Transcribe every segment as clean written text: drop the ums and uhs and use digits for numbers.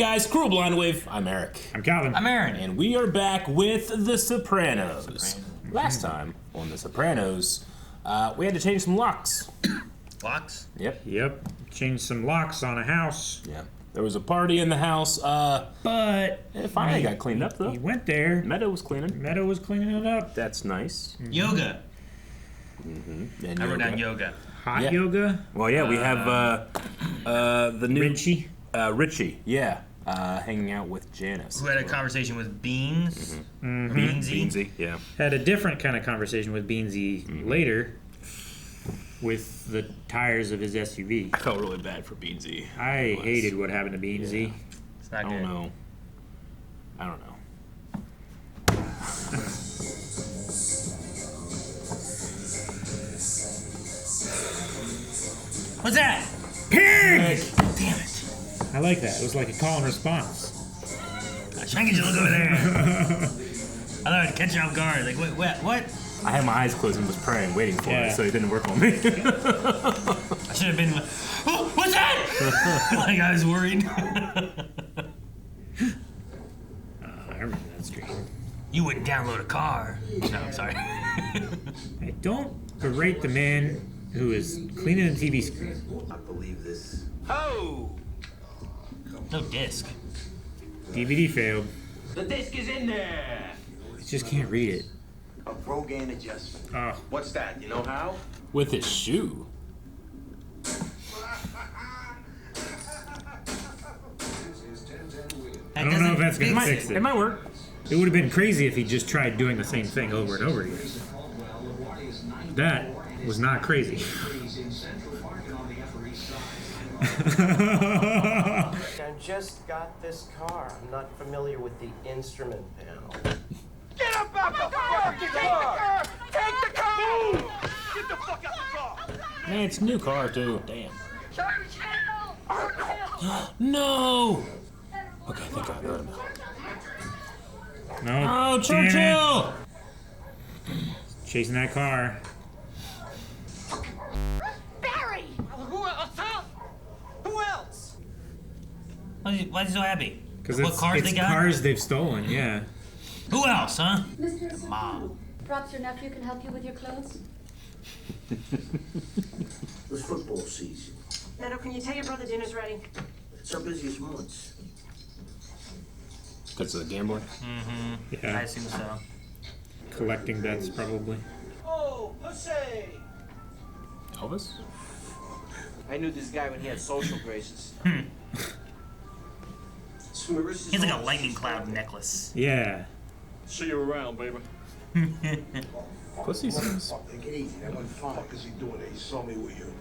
guys, Cruel Blind Wave. I'm Eric. I'm Calvin. I'm Aaron. And we are back with The Sopranos. Last time on The Sopranos, we had to change some locks. Locks? Yep. Changed some locks on a house. Yeah. There was a party in the house, but it finally got cleaned up, though. He went there. Meadow was cleaning. Meadow was cleaning it up. That's nice. Yoga. And I wrote down yoga. Hot yoga. Well, yeah, we have the new... Richie. yeah. Hanging out with Janice. Who had a conversation with Beans. Beansy, yeah. Had a different kind of conversation with Beansy later with the tires of his SUV. I felt really bad for Beansy. I hated what happened to Beansy. Yeah. It's not I good. don't know. What's that? Pig! Damn it. I like that. It was like a call and response. I was trying to get you to look over there. I thought I'd catch you off guard. Like, wait, what? I had my eyes closed and was praying, waiting for it, so it didn't work on me. I should have been like, oh, what's that? Like, I was worried. I remember that screen. You wouldn't download a car. No, I'm sorry. I don't berate the man who is cleaning a TV screen. I believe this. Oh! No disc. DVD failed. The disc is in there. I just can't read it. A Rogaine adjustment. Oh. What's that? You know how? With his shoe. I don't know if that's going to fix it. It might work. It would have been crazy if he just tried doing the same thing over and over again. That was not crazy. I just got this car. I'm not familiar with the instrument panel. Get up out the fucking car! Take the car! Get the fuck out the car! Man, it's a new car, too. Damn. Churchill! No! Okay, thank God. Let him out. No. Oh, Churchill! Chasing that car. Barry! Who else, huh? Who else? Why is he so happy? Because What cars they got? cars they've stolen, yeah. Who else, huh? Mr. Mom. Perhaps your nephew can help you with your clothes? It's football season. Meadow, can you tell your brother dinner's ready? It's our busiest months. Because of the gambling? I Yeah. assume so. Collecting bets, probably. Oh, pussy! Elvis? I knew this guy when he had social graces. He has like a lightning cloud necklace. Yeah. See you around, baby. Pussy seems... Take it easy. That one's fine. What the fuck is he doing there? He saw me with you.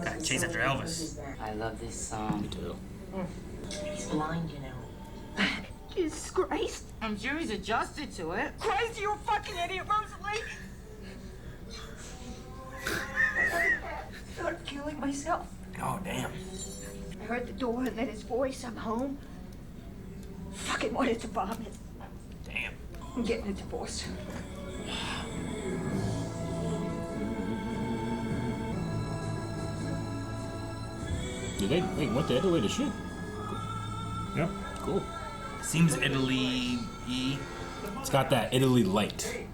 Gotta chase after Elvis. I love this song. Me too. He's blind, you know. Jesus Christ! I'm sure he's adjusted to it. Christ, you fucking idiot, Rosalie! I'm killing myself. Oh, damn. I heard the door and then his voice. I'm home. Fucking wanted to vomit. Damn. I'm getting a divorce. They went to Italy to shoot. Yep. Cool. Seems Italy-y. It's got that Italy light.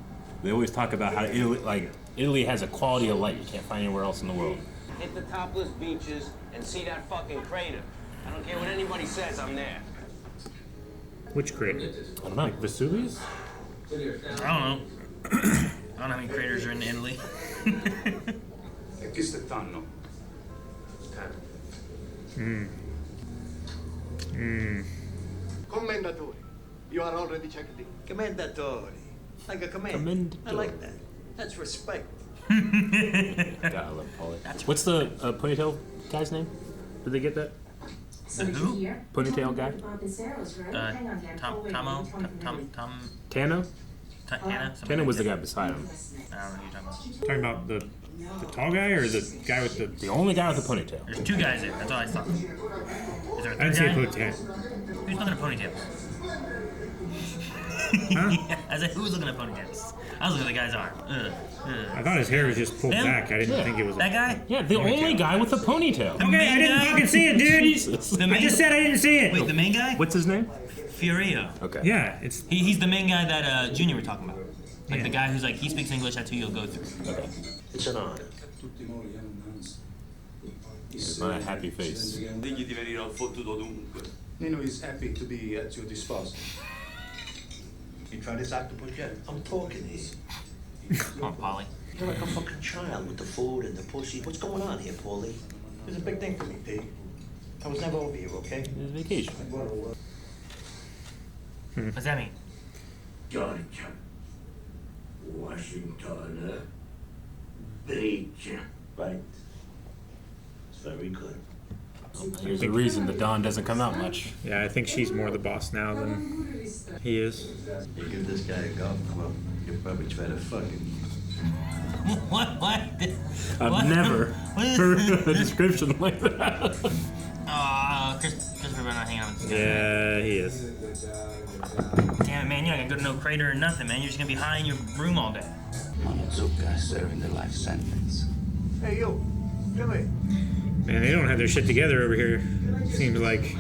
They always talk about how Italy has a quality of light you can't find anywhere else in the world. Hit the topless beaches and see that fucking crater. I don't care what anybody says, I'm there. Which crater? I don't know. Like Vesuvius? I don't know. I don't know how many craters are in Italy. Commendatori. You are already checked in. Commendatori. Like a command. I like that. That's respect. God, I love Paulie. What's the ponytail guy's name? Did they get that? Who? Ponytail guy? Tano? Tana? Tano was the guy beside him. I don't know what you're talking about. Talking about the tall guy or the guy with the... The only guy with a ponytail. There's two guys there. That's all I saw. Is there a I third didn't see a guy? ponytail. Who's looking at ponytails? Huh? I said, who's looking at ponytails? I was looking at the guy's arm. Ugh. I thought his hair was just pulled back. I didn't think it was That guy? Yeah, the only guy with a ponytail. Okay, I didn't fucking see it, dude. Jesus. I just said I didn't see it. Wait, the main guy? What's his name? Fiorio. Okay. Yeah, it's He's the main guy that Junior were talking about. Like the guy who's like, he speaks English, that's who you'll go through. Okay. It's an honor. It's not a happy face. Nino is happy to be at your disposal. You try this octopus yet? I'm talking here. Come on, Polly. You're like a fucking child with the food and the pussy. What's going on here, Paulie? It's a big thing for me, Pete. I was never over here, okay? His vacation. What's that mean? Georgia, Washington, Bridge. Right? It's very good. There's a reason the Don doesn't come out much. yeah. I think she's more the boss now than he is. You give this guy a golf club, you'll probably try to fuck him. What? I've never heard a description like that. Christopher better not hang out with this guy. Yeah, he is. Damn it, man, you're not gonna go to no crater or nothing, man. You're just gonna be high in your room all day. Monozuka serving the life sentence. Hey, you. Come here. Man, they don't have their shit together over here. Seems like.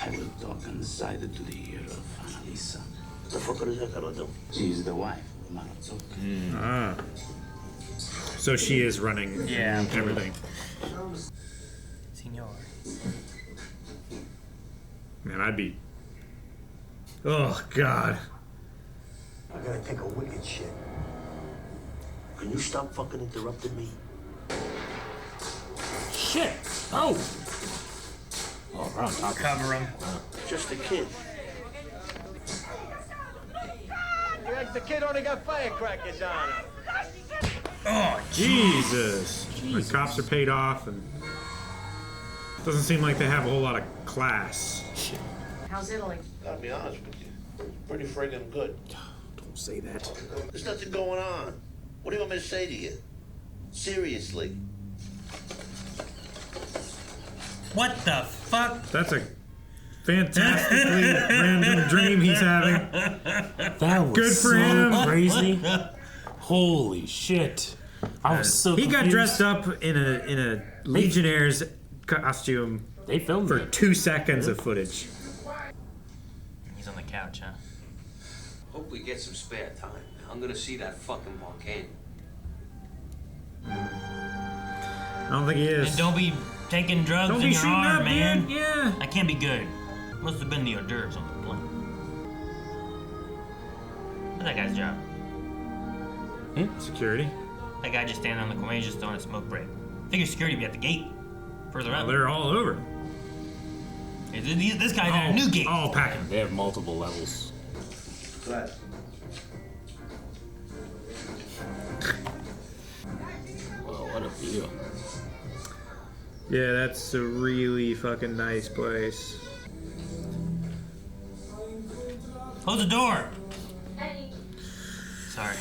I will talk inside to the ear of Annalisa. What the fuck is that gonna do? She's the wife of Monozuka. Ah. So she is running everything. Senor. Man, I'd be. Oh God. I gotta take a wicked shit. Can you stop fucking interrupting me? Shit! Oh! Oh, we're on top of it. Cover him. Just a kid. The kid only got firecrackers on him. Oh, Jesus. The cops are paid off, and doesn't seem like they have a whole lot of class. How's Italy? Gotta be honest with you. Pretty friggin' good. Don't say that. There's nothing going on. What do you want me to say to you? Seriously. what the fuck? That's a fantastically random dream he's having. That was Good for so him. crazy. Holy shit. I was so He got confused. dressed up in a Legionnaire's costume They filmed for it. 2 seconds of footage. He's on the couch, huh? Hope we get some spare time. I'm gonna see that fucking volcano. I don't think he is. And don't be taking drugs Don't in be your shooting arm, up, man. dude. Yeah. That can't be good. Must have been the hors d'oeuvres on the plane. What's that guy's job? Security. That guy just standing on the corner, he's just throwing a smoke break. Figure security would be at the gate. Further Well, up. they're all over. This guy's at a new gate. All packing. They have multiple levels. Glad. Well, what a view. Yeah, that's a really fucking nice place. Close the door. Sorry.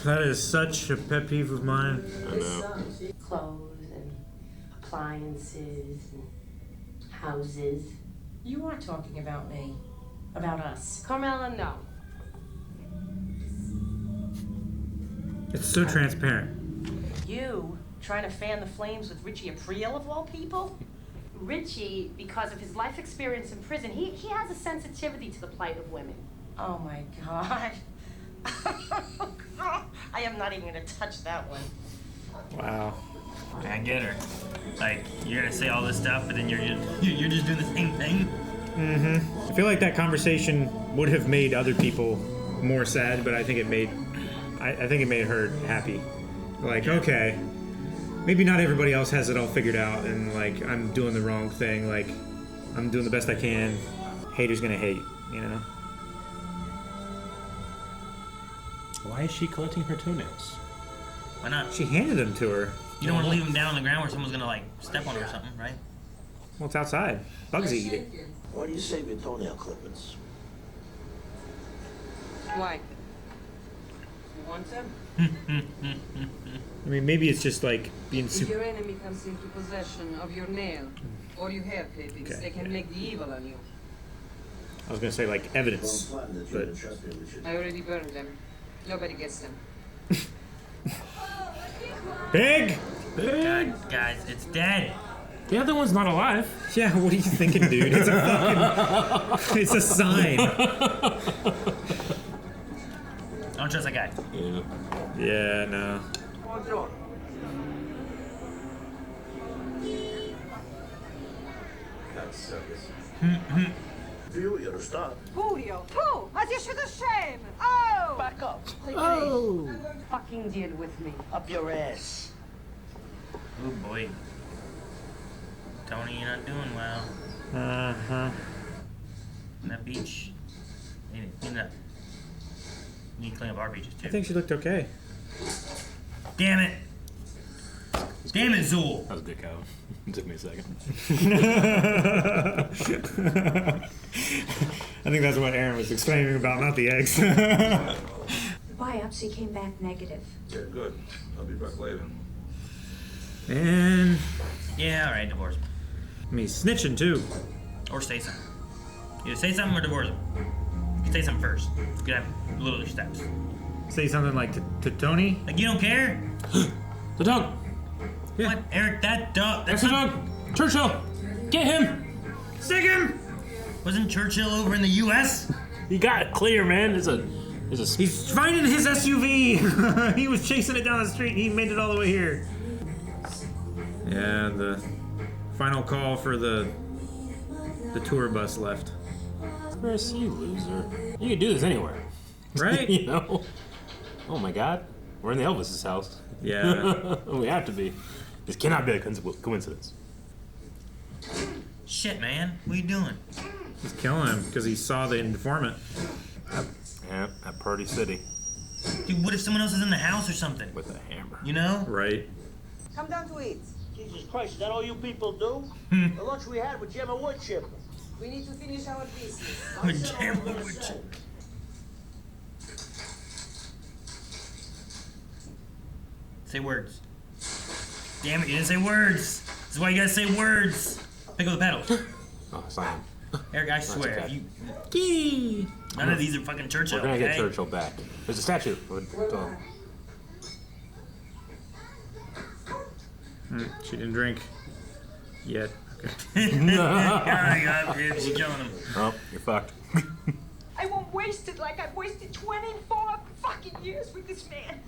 That is such a pet peeve of mine. I know. Clothes and appliances and houses. You are talking about me. About us. Carmela, no. It's so transparent. You trying to fan the flames with Richie Aprile of all people? Richie, because of his life experience in prison, he has a sensitivity to the plight of women. Oh my God. I am not even gonna touch that one. Wow. I get her. Like, you're gonna say all this stuff, but then you're just doing the same thing. I feel like that conversation would have made other people more sad, but I think it made I think it made her happy. Like, okay, maybe not everybody else has it all figured out, and like I'm doing the wrong thing. Like, I'm doing the best I can. Haters gonna hate, you know. Why is she collecting her toenails? Why not? She handed them to her. You don't want to leave them down on the ground where someone's gonna like step on it or something, right? Well, it's outside. Bugs eat it. Why do you save your toenail clippings? Why? You want them? I mean, maybe it's just like being If super. your enemy comes into possession of your nail or your hair clippings, Okay. they can make the evil on you. I was gonna say like evidence, but I already burned them. Nobody gets them. Pig! God, guys, it's dead. The other one's not alive. Yeah, what are you thinking, dude? It's a fucking... It's a sign. I don't trust that guy. Yeah. Yeah, no. That sucks. Julio, stop. Julio, pooh! As you should have shame! Oh! Back up. Oh. Fucking deal with me. Up your ass. Oh boy. Tony, you're not doing well. Uh-huh. On that beach. You need to clean it up. You need to clean up our beaches too. I think she looked okay. Damn it! Damn it, Zool! That was a good cow. It took me a second. I think that's what Aaron was explaining about, not the eggs. Biopsy came back negative. Yeah, good. I'll be back later. And Yeah, alright, divorce him. he's snitching too. Or say something. Either say something or divorce him. You can say something first. You can have little steps. Say something like to Tony. Like, you don't care? The dog. Yeah. What? Eric, that dog. That's the dog. Churchill. Get him. Stick him! Wasn't Churchill over in the U.S.? You got it clear, man. There's a. He's finding his SUV. He was chasing it down the street. He made it all the way here. Yeah, the final call for the tour bus left. Chris, you loser. You can do this anywhere. Right? You know? Oh my god. We're in the Elvis's house. Yeah. We have to be. This cannot be a coincidence. Shit, man. What are you doing? He's killing him because he saw the informant. Yeah, at Party City. Dude, what if someone else is in the house or something? With a hammer. You know? Right. Come down to eat. Jesus Christ, is that all you people do? The lunch we had with Gemma wood chipper. We need to finish our business. Say words. Damn it, you didn't say words. This is why you gotta say words. Pick up the pedal. Oh, sign. Eric, I swear, okay. if you... None of these are fucking Churchill, We're gonna okay? get Churchill back. There's a statue. She didn't drink yet. Okay. She's killing him. Oh, you're fucked. I won't waste it like I've wasted 24 fucking years with this man.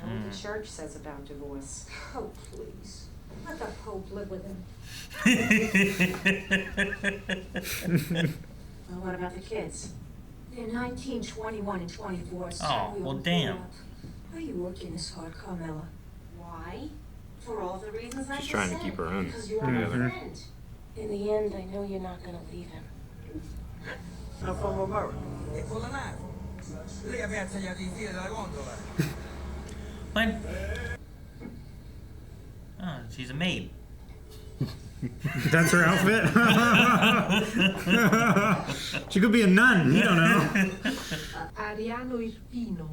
What the church says about divorce. Oh, please. Let the Pope live with him. Well, what about the kids? They're 19, 21, and 24. So Oh, we well, all damn. grew up. Why are you working this hard, Carmela? Why? For all the reasons I She's just trying to said. keep her own Because you are my together. friend. In the end, I know you're not going to leave him. I'm from America. What? Oh, she's a maid. That's her outfit? She could be a nun. You don't know. Ariano Irpino.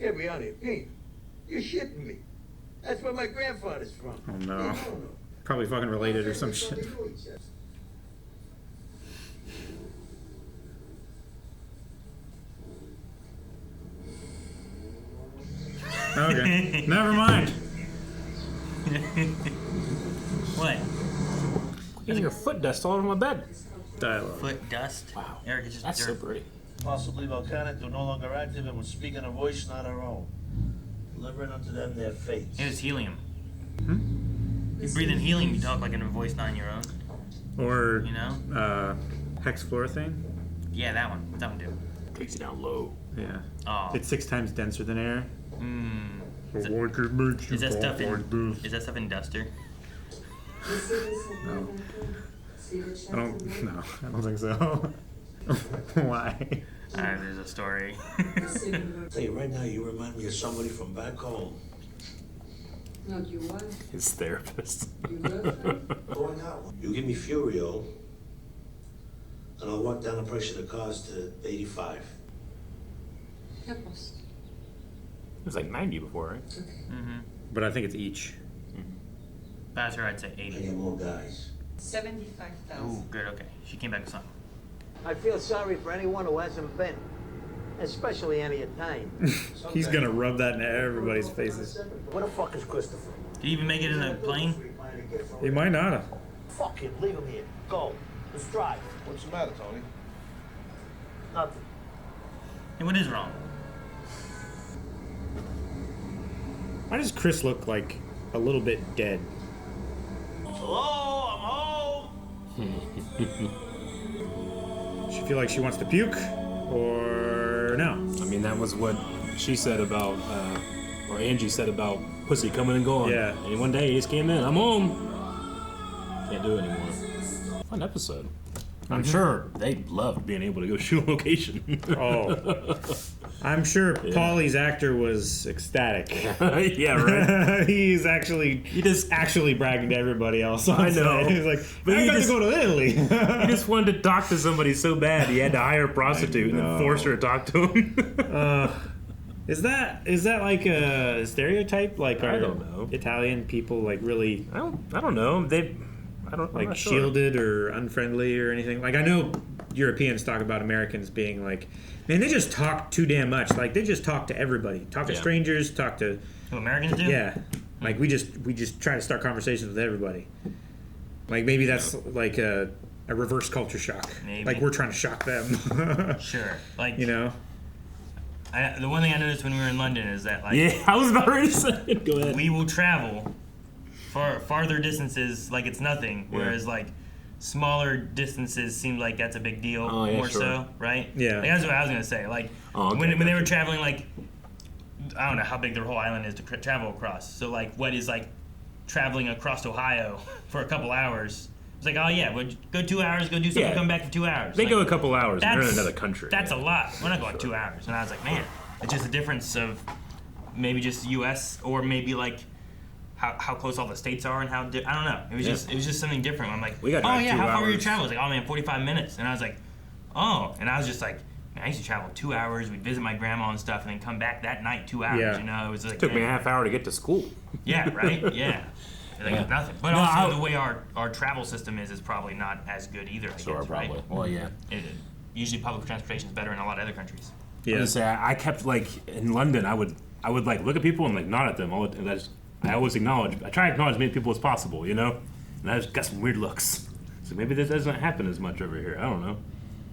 Ariana, hey, you're shitting me. That's where my grandfather's from. Oh no. Probably fucking related or some shit. Okay. Never mind. What? Getting your foot dust all over my bed. Dialogue. Foot dust? Wow. Eric, it's just That's so dirt. pretty. Possibly volcanic, they're no longer active and we're speaking a voice not our own. Delivering unto them their fates. It was helium. You breathe in helium, you talk like in a voice not your own. Or, You know? hexfluorethane? Yeah, that one. What's that one do? Takes you down low. Yeah. Oh. It's 6 times denser than air. Is that stuff in Duster? No. I don't think so. Why? There's a story. Tell you right now, you remind me of somebody from back home. Not you what? His therapist. Going out. You give me Furio, and I'll walk down the price of the cars to 85. It was like 90 before, right? But I think it's each. That's her, I'd say I 80. get more guys. 75,000. Ooh, good, okay. She came back with something. I feel sorry for anyone who hasn't been. especially any Italian. He's gonna rub that in everybody's faces. What the fuck is Christopher? Did he even make it in a plane? He might not have. Fuck him, leave him here. Go. Let's drive. What's the matter, Tony? Nothing. Hey, what is wrong? Why does Chris look like a little bit dead? Hello, I'm home. She feel like she wants to puke, or no? I mean, that was what she said about, or Angie said about pussy coming and going. Yeah. And one day he just came in. I'm home. Can't do it anymore. Fun episode. I'm sure they loved being able to go shoot a location. Oh, I'm sure Paulie's actor was ecstatic. Yeah, right. He just actually bragging to everybody else. I know. He's like, I got to go to Italy. He just wanted to talk to somebody so bad he had to hire a prostitute and then force her to talk to him. Is that like a stereotype? Like, I don't know. Italian people like really? I don't know. I'm like not sure. shielded or unfriendly or anything. Like I know Europeans talk about Americans being like, man, they just talk too damn much. Like they just talk to everybody, talk to strangers, talk to. Who Americans do? Yeah, like we just try to start conversations with everybody. Like maybe that's like a reverse culture shock. Maybe. Like we're trying to shock them. Sure. Like you know. The one thing I noticed when we were in London is that like I was about ready to say it. Go ahead. we will travel farther distances like it's nothing, whereas like smaller distances seem like that's a big deal more so, right? Yeah. Like, that's what I was gonna say. Like when they were traveling, like I don't know how big their whole island is to travel across. So like what is like traveling across Ohio for a couple hours? It's like, oh yeah, we'll go 2 hours, go do something, come back for 2 hours. They like, go a couple hours and they're in another country. That's a lot. We're not going 2 hours. And I was like, man, it's just a difference of maybe just U.S. or maybe like how close all the states are and how I don't know. It was just something different. I'm like, We got oh like yeah, 2 how far were you hours. traveling? I was like, oh man, 45 minutes. And I was like, oh, and I was just like, man, I used to travel 2 hours. We'd visit my grandma and stuff, and then come back that night 2 hours. Yeah. You know, it was like It took me a half hour to get to school. Yeah, right. Yeah. Like it's nothing. But also the way our travel system is probably not as good either. I guess, Probably. right? Well, yeah. Usually public transportation is better in a lot of other countries. I was gonna say I kept like in London. I would like look at people and like nod at them. I always acknowledge. I try to acknowledge as many people as possible, you know. And I just got some weird looks. So maybe this doesn't happen as much over here. I don't know.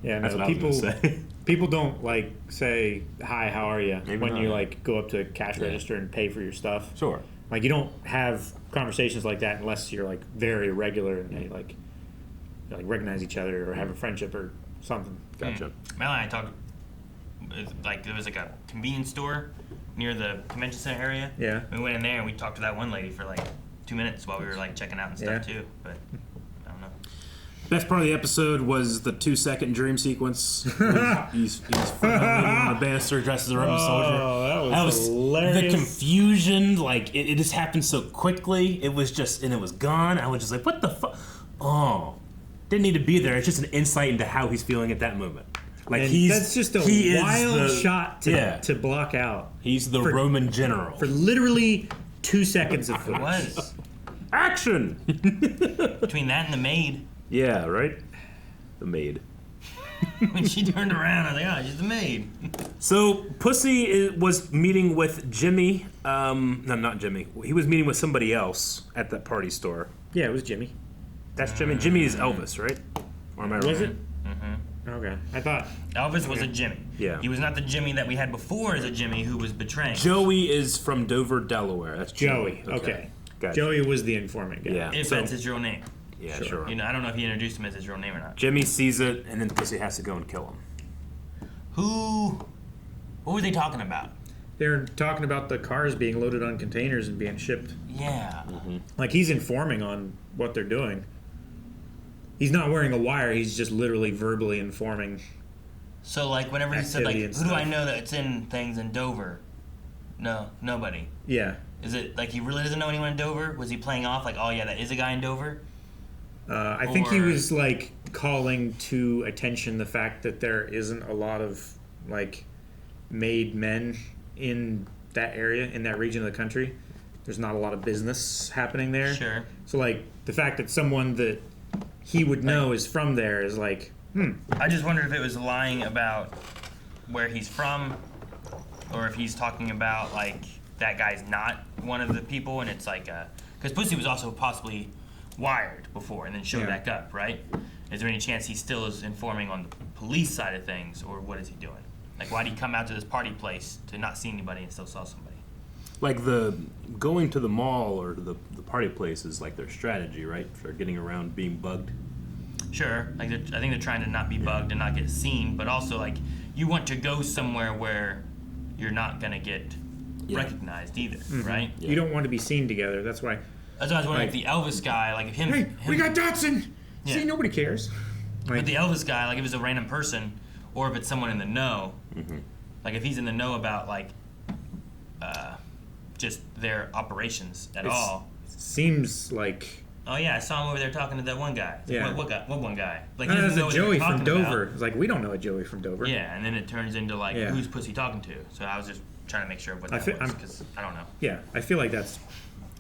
Yeah, That's no, what people I was gonna say. people don't like say hi, how are you Maybe when not. you like go up to a cash register and pay for your stuff. Sure. Like you don't have conversations like that unless you're like very regular and they like recognize each other or have a friendship or something. Gotcha. Mel and I talked. Like there was like a convenience store near the convention center area. Yeah. We went in there and we talked to that one lady for like 2 minutes while we were like checking out and stuff Yeah. too. But I don't know. Best part of the episode was the 2-second dream sequence. he's on the banister dressed as a Roman soldier. Oh, that was hilarious. The confusion, like it just happened so quickly. It was just, and it was gone. I was just like, what the fuck? Oh, didn't need to be there. It's just an insight into how he's feeling at that moment. Like And that's just a wild shot to block out. He's the Roman general. For literally 2 seconds of It footage. was Action! between that and the maid. Yeah, right? The maid. When she turned around, I was like, oh, she's the maid. So, Pussy was meeting with Jimmy. No, not Jimmy. He was meeting with somebody else at that party store. Yeah, it was Jimmy. That's Jimmy. Jimmy is Elvis, right? Or am I wrong? Was it? Okay, I thought Elvis was a Jimmy. Yeah. He was not the Jimmy that we had before as a Jimmy who was betraying. Joey is from Dover, Delaware. That's Joey. Okay. Gotcha. Joey was the informant guy. Yeah. If that's his real name. Yeah, sure. You know, I don't know if he introduced him as his real name or not. Jimmy sees it, and then Pussy has to go and kill him. What were they talking about? They're talking about the cars being loaded on containers and being shipped. Yeah. Like he's informing on what they're doing. He's not wearing a wire. He's just literally verbally informing. So, like, whenever he said, like, Activity who and do I stuff. know that's in things in Dover? No, nobody. Yeah. Is it, like, he really doesn't know anyone in Dover? Was he playing off, like, oh, yeah, that is a guy in Dover? I think he was, like, calling to attention the fact that there isn't a lot of, like, made men in that area, in that region of the country. There's not a lot of business happening there. Sure. So, like, the fact that someone that he would know is from there is like, I just wondered if it was lying about where he's from, or if he's talking about like that guy's not one of the people, and it's like because Pussy was also possibly wired before and then showed back up, right? Is there any chance he still is informing on the police side of things, or what is he doing? Like, why did he come out to this party place to not see anybody and still saw somebody? Like the going to the mall or the party place is like their strategy, right? For getting around being bugged. Sure, like I think they're trying to not be bugged and not get seen, but also like you want to go somewhere where you're not gonna get recognized either, right? You don't want to be seen together. That's why. That's why I was wondering, like the Elvis guy, like if him. Hey, we got Dotson. See, nobody cares. But the Elvis guy, like if it's a random person, or if it's someone in the know, like if he's in the know about like just their operations at all. Seems like. Oh yeah, I saw him over there talking to that one guy. Yeah. What one guy? Like That's a Joey from Dover. About. It's like, we don't know a Joey from Dover. Yeah, and then it turns into like, who's Pussy talking to? So I was just trying to make sure of what that was, because I don't know. Yeah, I feel like that's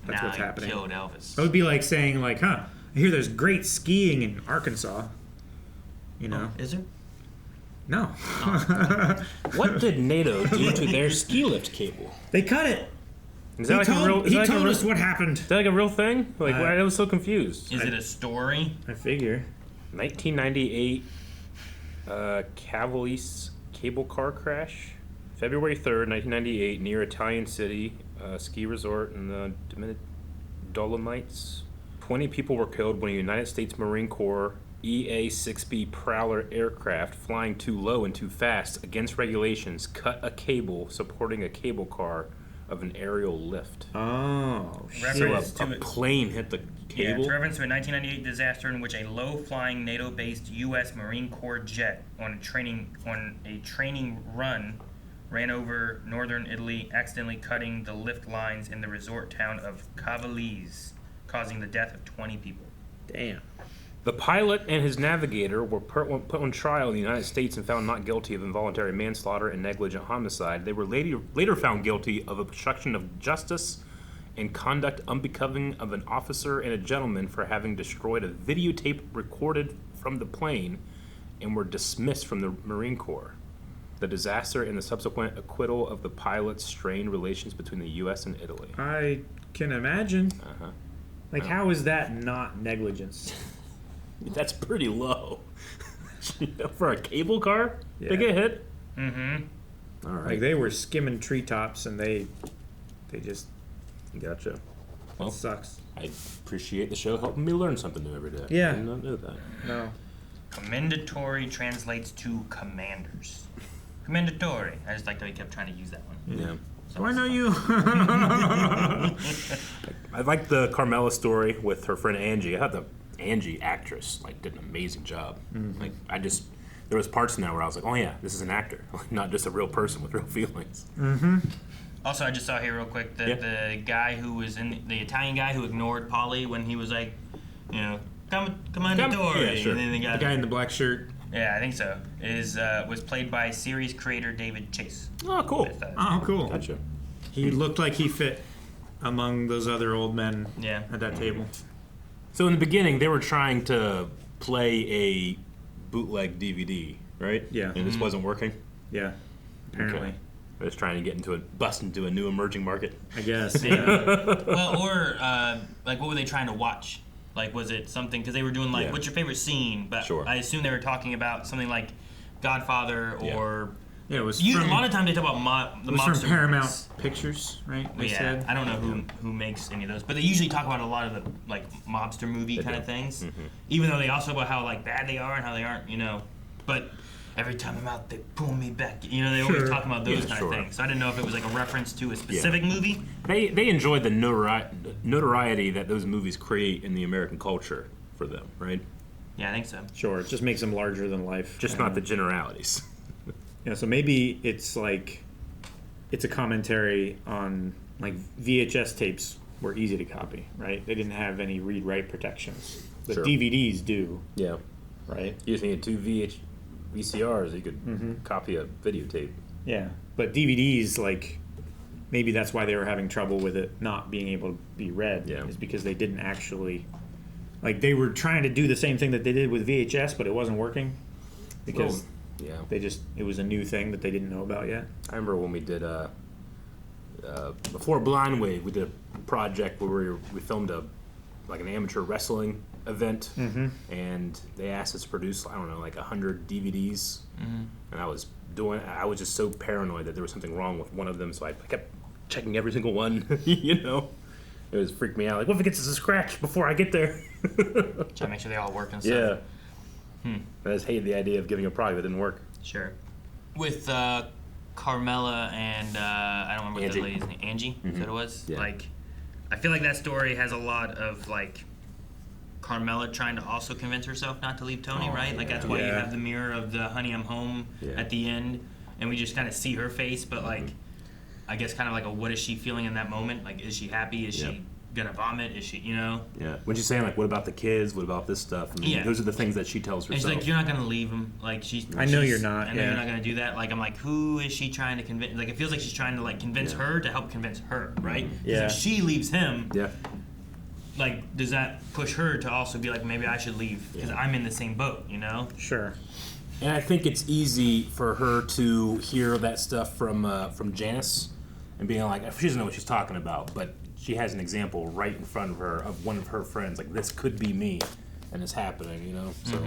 now what's happening. Killed Elvis. It would be like saying like, I hear there's great skiing in Arkansas. You know? Is there? No. What did NATO do to their ski lift cable? They cut it. Is that He told us what happened. Is that like a real thing? Like, I was so confused. Is it a story? I figure. 1998 Cavalese cable car crash. February 3rd, 1998, near Italian City, ski resort in the Dolomites. 20 people were killed when a United States Marine Corps EA-6B Prowler aircraft, flying too low and too fast against regulations, cut a cable supporting a cable car of an aerial lift. Oh, shit. So a plane hit the cable? Yeah, it's reference to a 1998 disaster in which a low-flying NATO-based U.S. Marine Corps jet on a training run ran over northern Italy, accidentally cutting the lift lines in the resort town of Cavalese, causing the death of 20 people. Damn. The pilot and his navigator were put on trial in the United States and found not guilty of involuntary manslaughter and negligent homicide. They were later found guilty of obstruction of justice and conduct unbecoming of an officer and a gentleman for having destroyed a videotape recorded from the plane, and were dismissed from the Marine Corps. The disaster and the subsequent acquittal of the pilot strained relations between the U.S. and Italy. I can imagine. Like, how is that not negligence? That's pretty low. For a cable car to get hit? Mm-hmm. All right. Like, they were skimming treetops and they just... Gotcha. Well, sucks. I appreciate the show helping me learn something new every day. Yeah. I did not know that. No. Commendatori translates to commanders. Commendatori. I just liked how he kept trying to use that one. Yeah. So I know you. I like the Carmela story with her friend Angie. I thought the Angie actress did an amazing job. Like, there was parts in there where I was like, oh yeah, this is an actor, not just a real person with real feelings. Also, I just saw here real quick that the guy who was the Italian guy who ignored Polly when he was like, Commendatori. Yeah, sure. And then the guy in the black shirt. Yeah, I think so. Was played by series creator David Chase. Oh, cool. Oh, cool. Gotcha. He looked like he fit among those other old men at that table. So in the beginning, they were trying to play a bootleg DVD, right? Yeah. And this wasn't working? Yeah, apparently. Okay. They're just trying to bust into a new emerging market. I guess, Well, or, what were they trying to watch? Like, was it something, because they were doing, what's your favorite scene? But I assume they were talking about something like Godfather or... Yeah, it was a lot of times they talk about the monster from Paramount movies. Pictures, right? They said. I don't know who makes any of those, but they usually talk about a lot of the mobster movie kind of things. Even though they also talk about how bad they are and how they aren't, But every time I'm out, they pull me back. They always talk about those kind of things. So I didn't know if it was a reference to a specific movie. They enjoy the notoriety that those movies create in the American culture for them, right? Yeah, I think so. Sure, it just makes them larger than life. Just not the generalities. Yeah, so maybe it's a commentary on VHS tapes were easy to copy, right? They didn't have any read-write protections. The DVDs do. Yeah. Right? You just need 2 VCRs, you could copy a videotape. Yeah, but DVDs, maybe that's why they were having trouble with it not being able to be read. Yeah. Is because they didn't actually... they were trying to do the same thing that they did with VHS, but it wasn't working. Because... Yeah. It was a new thing that they didn't know about yet. I remember when we did before Blind Wave, we did a project where we filmed an amateur wrestling event, and they asked us to produce 100 DVDs, and I was just so paranoid that there was something wrong with one of them, so I kept checking every single one. It was freaked me out. Like, what if it gets us a scratch before I get there? Trying to make sure they all work and stuff. Yeah. I just hated the idea of giving a product that didn't work. Sure. With Carmela and I don't remember what the lady's name. Angie? Is that what it was? Yeah. Like, I feel like that story has a lot of like Carmela trying to also convince herself not to leave Tony, right? Like that's why you have the mirror of the "Honey, I'm home" at the end, and we just kind of see her face, but like, I guess kind of like what is she feeling in that moment? Like, is she happy? Is she gonna vomit? Is she, Yeah. When she's saying like, what about the kids? What about this stuff? I mean, those are the things that she tells herself. And she's like, you're not gonna leave him. Like I know you're not. I know you're not gonna do that. Like I'm like, who is she trying to convince? Like it feels like she's trying to like convince her to help convince her, right? Yeah. If she leaves him, Yeah. like does that push her to also be like, maybe I should leave because I'm in the same boat, you know? Sure. And I think it's easy for her to hear that stuff from Janice and being like, she doesn't know what she's talking about, but she has an example right in front of her of one of her friends. Like, this could be me, and it's happening, you know? So.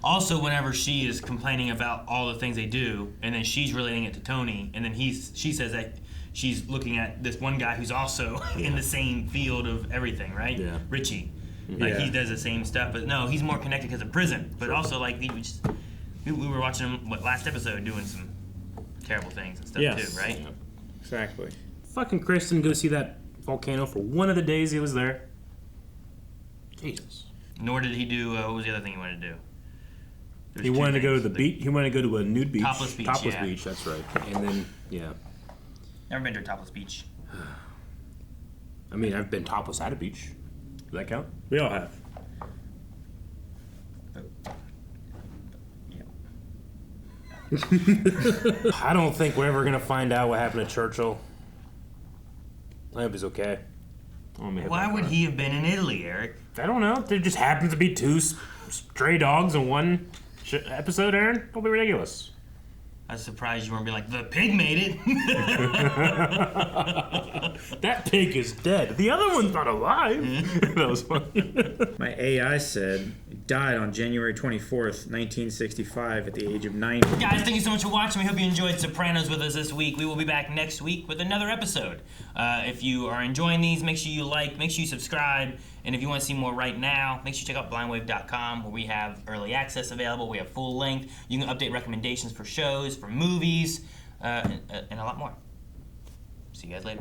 Also, whenever she is complaining about all the things they do, and then she's relating it to Tony, and then she says that she's looking at this one guy who's also in the same field of everything, right? Yeah. Richie. Like, he does the same stuff, but no, he's more connected because of prison. But also, like, we were watching him, last episode, doing some terrible things and stuff, too, right? Yeah. Exactly. Fucking Chris didn't go see that volcano for one of the days he was there. Jesus. Nor did he do, what was the other thing he wanted to do? He wanted to go to the beach. He wanted to go to a nude beach. Topless beach, Topless yeah. beach, that's right. And then, Never been to a topless beach. I mean, I've been topless at a beach. Does that count? We all have. I don't think we're ever gonna find out what happened to Churchill. I hope he's okay. Why would he have been in Italy, Eric? I don't know. There just happens to be two stray dogs in one episode, Aaron. Don't be ridiculous. I was surprised you weren't being like, the pig made it. That pig is dead. The other one's not alive. That was funny. My AI said it died on January 24th, 1965 at the age of 90. Guys, thank you so much for watching. We hope you enjoyed Sopranos with us this week. We will be back next week with another episode. If you are enjoying these, make sure you like, make sure you subscribe. And if you want to see more right now, make sure you check out blindwave.com where we have early access available. We have full length. You can update recommendations for shows, for movies, and a lot more. See you guys later.